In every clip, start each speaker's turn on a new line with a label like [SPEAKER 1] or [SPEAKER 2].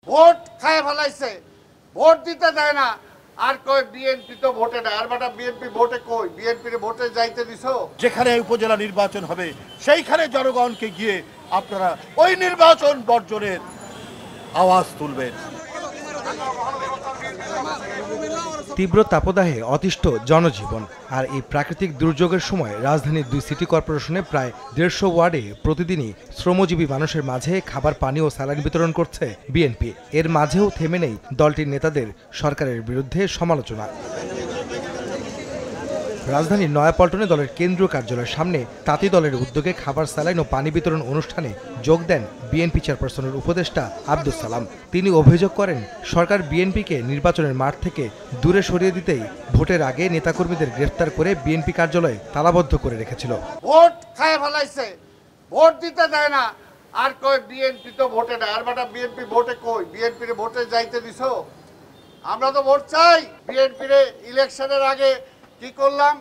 [SPEAKER 1] Vote খায় ফেলাইছে, vote দিতে দেয় না। আর কই বিএনপি তো ভোটে না। আর বেটা বিএনপি ভোটে কই? বিএনপির ভোটে যাইতে দিছো?
[SPEAKER 2] যেখানে উপজেলা নির্বাচন হবে সেইখানে জনগণকে গিয়ে আপনারা ওই নির্বাচন বর্জনের আওয়াজ তুলবেন।
[SPEAKER 3] তীব্র তাপদাহে অতিষ্ঠ জনজীবন। আর এই প্রাকৃতিক দুর্যোগের সময় রাজধানীর 2 সিটি কর্পোরেশনে প্রায় 150 ওয়ার্ডে প্রতিদিনই শ্রমজীবী মানুষের মাঝে খাবার, পানি ও স্যালাইন বিতরণ করছে বিএনপি। এর মাঝেও থেমে নেই দলটির নেতাদের সরকারের বিরুদ্ধে সমালোচনা। রাজধানীর নয়াপল্টনে দলের কেন্দ্রীয় কার্যালয়ের সামনে তাঁতি দলের উদ্যোগে খাবার, স্যালাইন ও পানি বিতরণ অনুষ্ঠানে যোগ দেন বিএনপি চেয়ারপারসনের উপদেষ্টা আব্দুস সালাম। তিনি অভিযোগ করেন, সরকার বিএনপিকে নির্বাচনের মাঠ থেকে দূরে সরিয়ে দিতেই ভোটের আগে নেতাকর্মীদের গ্রেফতার করে বিএনপি কার্যালয়ে তালাবদ্ধ করে রেখেছিল।
[SPEAKER 1] ভোট খায় ফেলাইছে, ভোট দিতে দেয় না। আর কই বিএনপি তো ভোটে না। আর বেটা বিএনপি ভোটে কই? বিএনপির ভোটে যাইতে দিছো? আমরা তো ভোট চাই। বিএনপির ইলেকশনের আগে কি করলাম?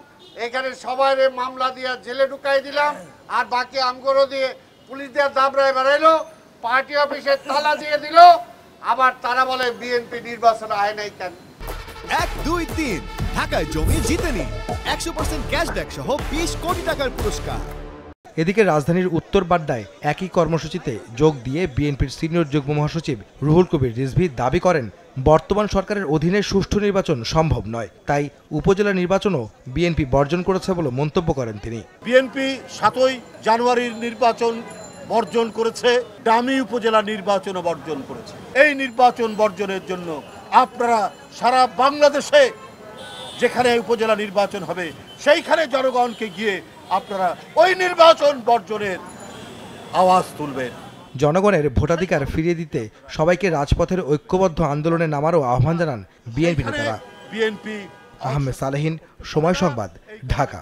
[SPEAKER 1] এখানে সবাই মামলা দিয়ে জেলে ঢুকাই দিলাম, আর বাকি আমগরো দিয়ে পুলিশ দিয়ে দাবড়ায় বেড়াইলো, পার্টি অফিসে তালা দিয়ে দিল। আবার তারা বলে বিএনপি নির্বাচন আয় নাই কেন?
[SPEAKER 4] 1, 2, 3 ঢাকায় জমি জিতে নিন 100% ক্যাশব্যাক সহ 20 কোটি টাকার পুরস্কার।
[SPEAKER 3] এদিকে রাজধানীর উত্তর বাড্ডায় একই কর্মসূচিতে যোগ দিয়ে বিএনপির সিনিয়র যুগ্ম মহাসচিব রুহুল কবির রিজভী দাবি করেন, বর্তমান সরকারের অধীনে সুষ্ঠু নির্বাচন সম্ভব নয়, তাই উপজেলা নির্বাচনও বিএনপি বর্জন করেছে বলে মন্তব্য করেন তিনি।
[SPEAKER 2] বিএনপি 7ই জানুয়ারির নির্বাচন বর্জন করেছে, ডামি উপজেলা নির্বাচনও বর্জন করেছে। এই নির্বাচন বর্জনের জন্য আপনারা সারা বাংলাদেশে যেখানে উপজেলা নির্বাচন হবে সেইখানে জনগণকে গিয়ে আপনারা ওই নির্বাচন বর্জনের আওয়াজ তুলবেন।
[SPEAKER 3] জনগণের ভোটাধিকার ফিরিয়ে দিতে সবাইকে রাজপথের ঐক্যবদ্ধ আন্দোলনে নামারও আহ্বান জানান বিএনপি নেতারা।
[SPEAKER 2] বিএনপি
[SPEAKER 3] আহমেদ সালেহীন, সময় সংবাদ, ঢাকা।